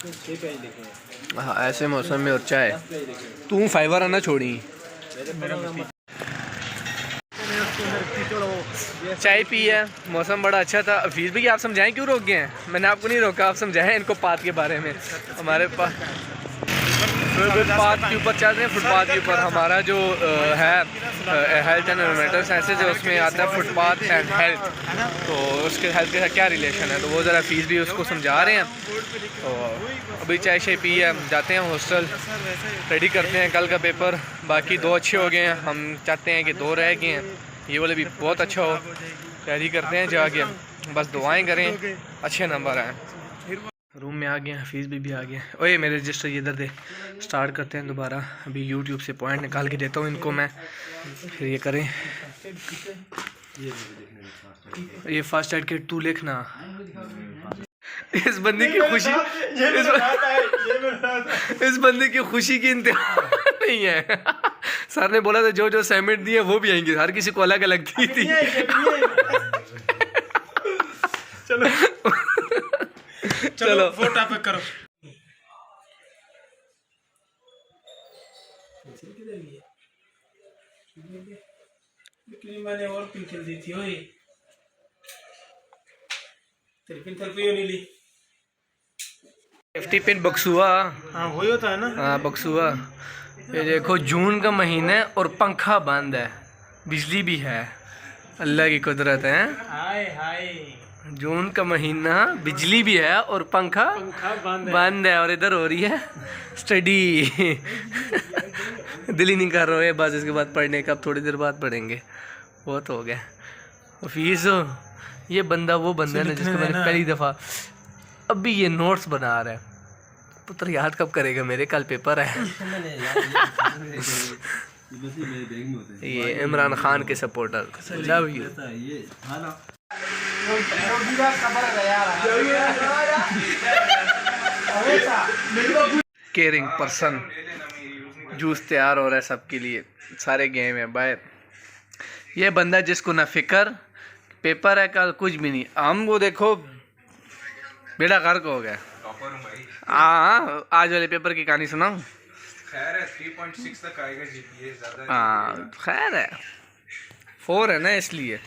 हाँ ऐसे मौसम में और चाय तू फाइवर आना छोड़ी। चाय पी है, मौसम बड़ा अच्छा था। फीस भी आप समझाएं क्यों रोक गए हैं? मैंने आपको नहीं रोका, आप समझाएं इनको पाथ के बारे में। हमारे पास फुटपाथ के ऊपर चल रहे हैं। फुटपाथ के ऊपर हमारा जो है हेल्थ एंड एनवायरमेंटल साइंसेज है, उसमें आता है फुटपाथ एंड हेल्थ। तो उसके हेल्थ के साथ क्या रिलेशन है, तो वो ज़रा फीस भी उसको समझा रहे हैं। तो अभी चाय शाय पी है, जाते हैं हॉस्टल, रेडी करते हैं कल का पेपर। बाकी 2 अच्छे हो गए हैं, हम चाहते हैं कि 2 रह गए हैं, ये वाले भी बहुत अच्छा हो। तैयारी करते हैं जाके, बस दुआएं करें अच्छे नंबर आएँ। रूम में आ गए, हफीज़ भी आ गए। ओए मेरे रजिस्टर ये इधर दे। स्टार्ट करते हैं दोबारा। अभी यूट्यूब से पॉइंट निकाल के देता हूँ इनको मैं, फिर ये करें। ये फास्ट एड किट तू लिखना। इस बंदे की खुशी इस बंदे की खुशी की इंतहा नहीं है। सर ने बोला था जो जो असाइनमेंट दिए वो भी आएंगे, हर किसी को अलग अलग दी थी। चलो चलो फोटो पे करो। मैंने और पिंचल दी थी ओए, तेरी पिंचल क्यों नहीं ली? Safety pin बक्सुआ। हाँ वही होता है ना। हाँ बक्सुआ। ये देखो जून का महीना है और पंखा बंद है, बिजली भी है। अल्लाह की कुदरत है। हाय हाय, जून का महीना, बिजली भी है और पंखा बंद है। और इधर हो रही है स्टडी। दिल ही नहीं कर रहा है बस इसके बाद पढ़ने का। अब थोड़ी देर बाद पढ़ेंगे, बहुत हो गया। फीस ये बंदा वो बंदा है ना जिसको मैंने पहली दफ़ा अभी ये नोट्स बना रहा है। पुत्र याद कब करेगा मेरे, कल पेपर है। ये इमरान खान के supporter, love you. Caring person. Juice तैयार हो रहा है सबके लिए, सारे गेम है बाहर। ये बंदा जिसको ना फिक्र, पेपर है कल, कुछ भी नहीं। हम वो देखो बेड़ा गर्क हो गया। हाँ आज वाले पेपर की कहानी सुनाऊं। खैर है 3.6 तक आएगा जीपीए, ज़्यादा। हाँ खैर है 4 है ना इसलिए।